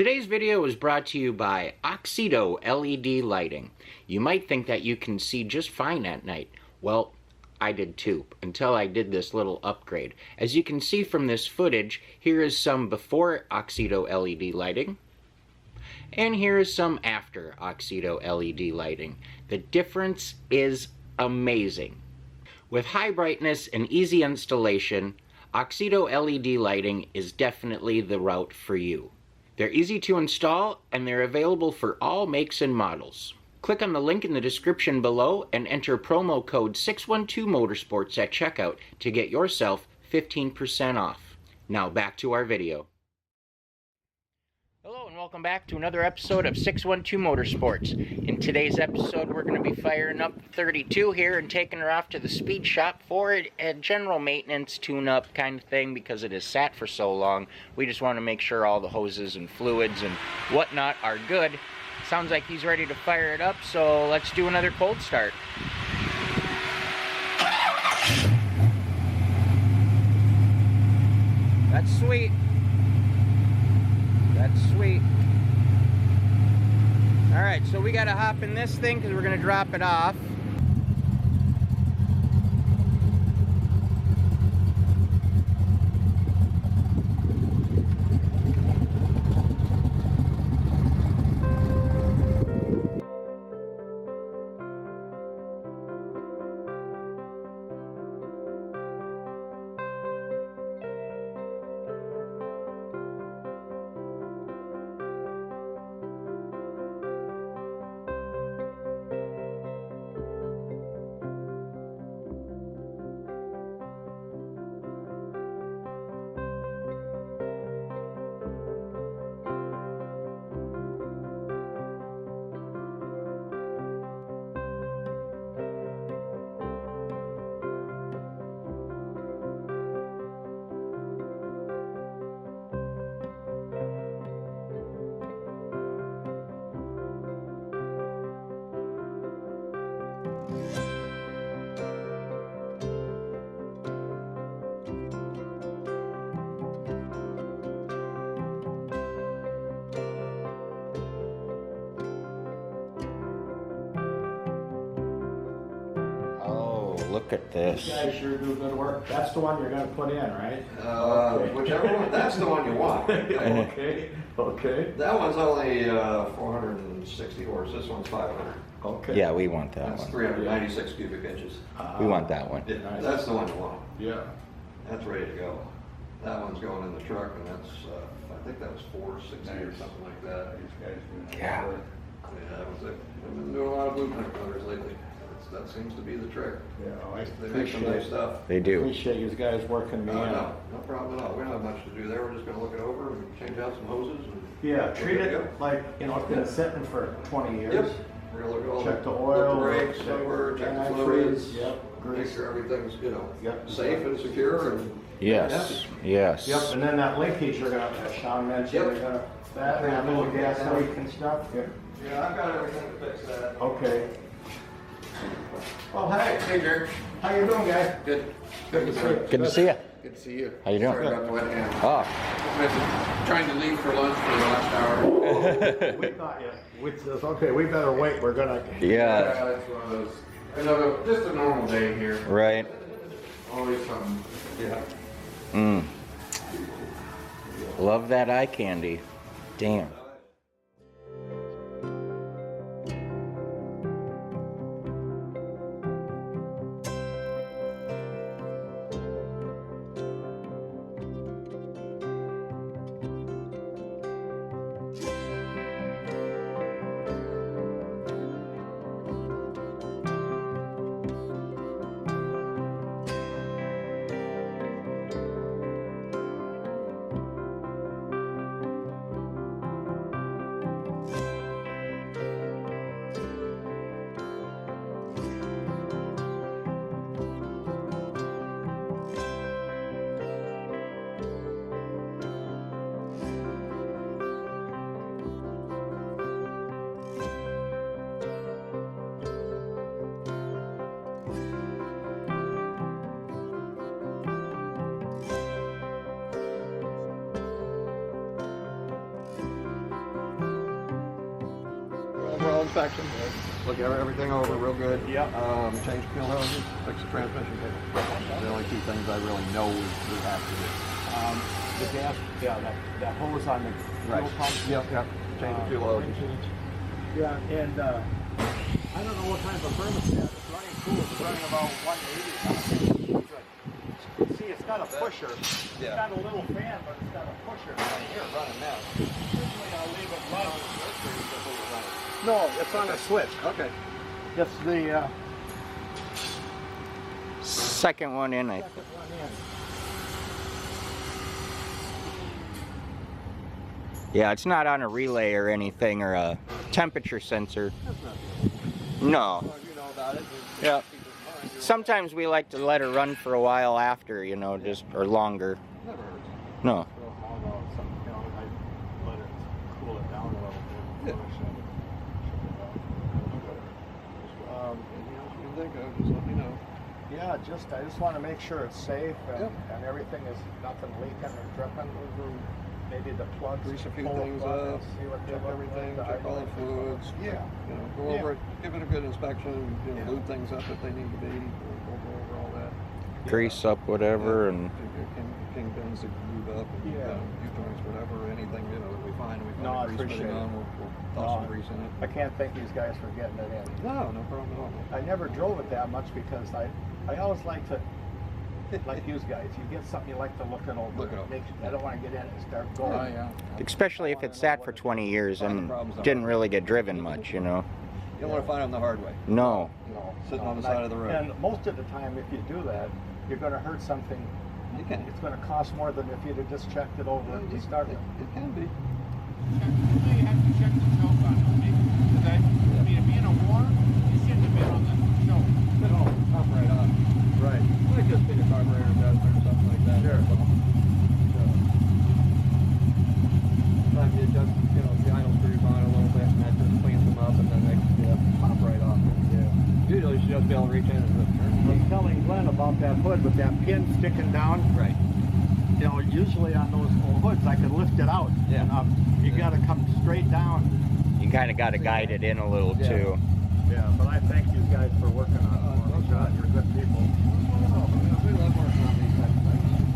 Today's video is brought to you by Oxido LED lighting. You might think that you can see just fine at night. Well, I did too, until I did this little upgrade. As you can see from this footage, here is some before Oxido LED lighting, and here is some after Oxido LED lighting. The difference is amazing. With high brightness and easy installation, Oxido LED lighting is definitely the route for you. They're easy to install, and they're available for all makes and models. Click on the link in the description below and enter promo code 612motorsports at checkout to get yourself 15% off. Now back to our video. Hello and welcome back to another episode of 612 Motorsports. In today's episode we're going to be firing up 32 here and taking her off to the speed shop for a general maintenance tune-up kind of thing because it has sat for so long. We just want to make sure all the hoses and fluids and whatnot are good. Sounds like he's ready to fire it up, so let's do another cold start. That's sweet. That's sweet. Alright, so we gotta hop in this thing because we're gonna drop it off. Look at this. You guys sure do good work. That's the one you're going to put in, right? Okay. Whichever one, that's the one you want. Okay, okay. That one's only 460 horse, this one's 500. Okay. Yeah, we want that That's one. 396 cubic inches. We want that one. Yeah, that's the one you want. Yeah. That's ready to go. That one's going in the truck, and that's, I think that was 460 or something like that. These guys do Yeah. good work. Yeah, that was it. We've been doing a lot of blueprint motors lately. That seems to be the trick. Yeah, I They make some nice stuff. They do. appreciate you guys working me in. No problem at all. We don't have much to do there. We're just gonna look it over and change out some hoses and. Yeah, treat we're good to it like, you know, it's been sitting for 20 years. Yep. We're gonna look at all Check the look oil, the brakes, check number, check the antifreeze, fluids. yep, Make grease. sure everything's, you know, Yep. safe and secure and. Yes, yes. Yep, and then that linkage you're gonna, as Sean mentioned, Yep. you're gonna, that, and that little gas leak and stuff. Yep. Yeah, I've got everything to fix that. Okay. Well, hey, Hey, Jerry. how you doing, guys? Good. Good to see you. Good to see you. Good to see you. How you doing? Sorry about the wet hand. Oh, Trying to leave for lunch for the last hour. We thought we says, okay, we better wait, we're gonna. yeah, That's one of those, just a normal day here. right. Always something. Yeah. Mm. Love that eye candy. Damn. thorough inspection. Look at everything over real good. Yep. Change fuel hoses, fix the transmission cable. The only two things I really know we have to do. The gas, yeah, that hose on the fuel pump. Yep. Change the fuel hoses. Yeah, and I don't know what kind of a thermostat. It's running cool. It's running about 180. Good. See, it's got a pusher. It's got a little fan, but it's got a pusher. Here, running now. Usually I'll leave it running. No, it's on a switch. Okay. It's the Second one in, I second one in. Yeah, it's not on a relay or anything or a temperature sensor. That's not No. well, you know about it. Yeah. Sometimes we like to let her run for a while after, you know, just or longer. Never hurts. No. Well, although some, you know, I let it cool it down a little bit. Yeah. Shut it down. Anything else you can think of, just let me know. Yeah, I just want to make sure it's safe and, Yep. and everything is nothing leaking or dripping. Maybe the plugs. Grease a few pull the things plug up, and see what they check look everything, like, check all the fluids. Yeah. You know, go Yeah. over it, give it a good inspection, you know, Yeah. lube things up if they need to be. We'll go over all that. Grease up whatever and Kingpins to lube up and Yeah. U-joints, whatever, anything, you know, that we find No, I grease appreciate fitting it. on, we'll toss some grease in it. I can't thank these guys for getting it in. No problem at all. I never drove it that much because I always like to, like you guys, you get something you like to look it over. Look it over. I don't want to get in and start going. Oh, yeah. especially if it sat for 20 years and didn't really get driven much, you know. You don't want to find them the hard way. No. No, Sitting on the not- side of the road. And most of the time, if you do that, you're going to hurt something. You can. It's going to cost more than if you'd have just checked it over to start with. It can be. You have to check the choke on it, because I mean, if being a war, you shouldn't have been on the choke. No, up right on. Right. Might just be the carburetor adjustment or something like that. Sure. Sometimes you adjust, you know, the idle screws on it a little bit, and that just cleans them up, and then they pop right off. Usually you should just be able to reach in and just turn. I was telling Glenn about that hood with that pin sticking down. Right. You know, usually on those old hoods, I could lift it out. Yeah. And, you got to come straight down. You kind of got to guide it in a little Yeah. too. Yeah, but I thank you guys for working on it. no Oh, God, you're good people. We love working on these types of things.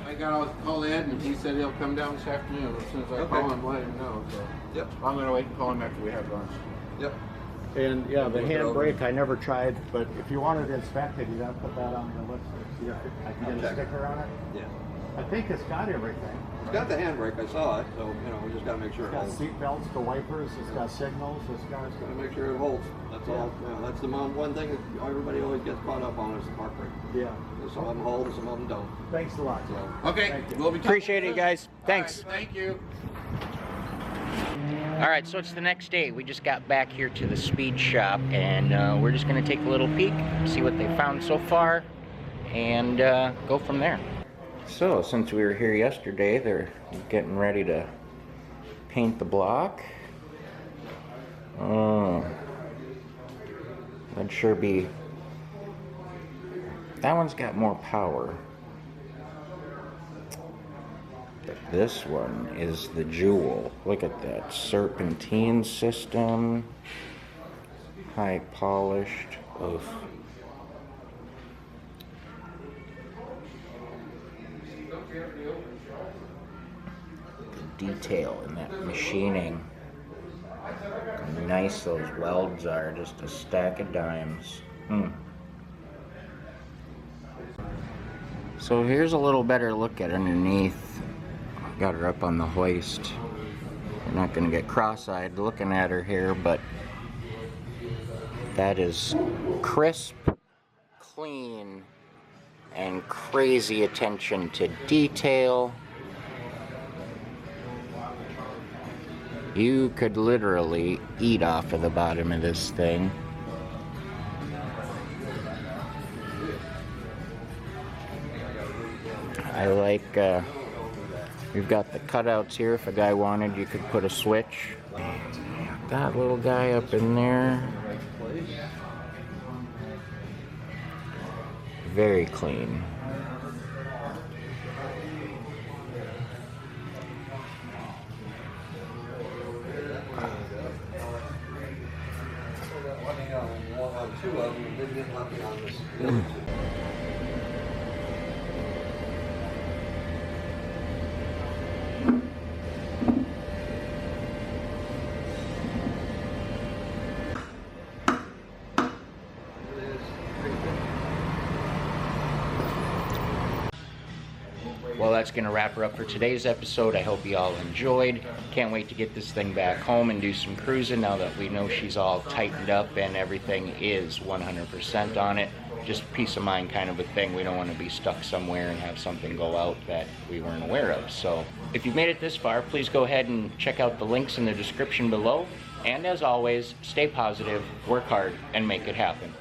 I called Ed, and he said he'll come down this afternoon as soon as I call him, let him know. So Yep. I'm gonna wait and call him after we have lunch. Yep. And yeah, the Look it over. handbrake I never tried, but if you wanted it inspected, you'd have to put that on the list. See if I can get a check. sticker on it. Yeah. I think it's got everything. It's got the handbrake, I saw it, so, you know, we just gotta make sure It's it got holds. seat belts, the wipers, it's got signals, it's got. Gotta make sure it holds. That's all. You know, that's the one thing that everybody always gets caught up on is the park brake. Yeah. Some of them hold, and some of them don't. Thanks a lot. So, Okay, Thank you. we'll be talking Appreciate it, soon. guys. All Thanks. right, thank you. All right, so it's the next day. We just got back here to the speed shop, and we're just going to take a little peek, see what they found so far, and go from there. So, since we were here yesterday, they're getting ready to paint the block. Oh, that'd sure be... That one's got more power. But this one is the jewel. Look at that serpentine system. High polished. Oof. The detail in that machining. How nice those welds are. Just a stack of dimes. So here's a little better look at underneath. Got her up on the hoist. You're not going to get cross-eyed looking at her here, but that is crisp, clean, and crazy attention to detail. You could literally eat off of the bottom of this thing. I like, we've got the cutouts here. If a guy wanted, you could put a switch. That little guy up in there. Very clean. Well, that's going to wrap her up for today's episode. I hope you all enjoyed. Can't wait to get this thing back home and do some cruising now that we know she's all tightened up and everything is 100% on it. Just peace of mind kind of a thing. We don't want to be stuck somewhere and have something go out that we weren't aware of. So if you've made it this far, please go ahead and check out the links in the description below. And as always, stay positive, work hard, and make it happen.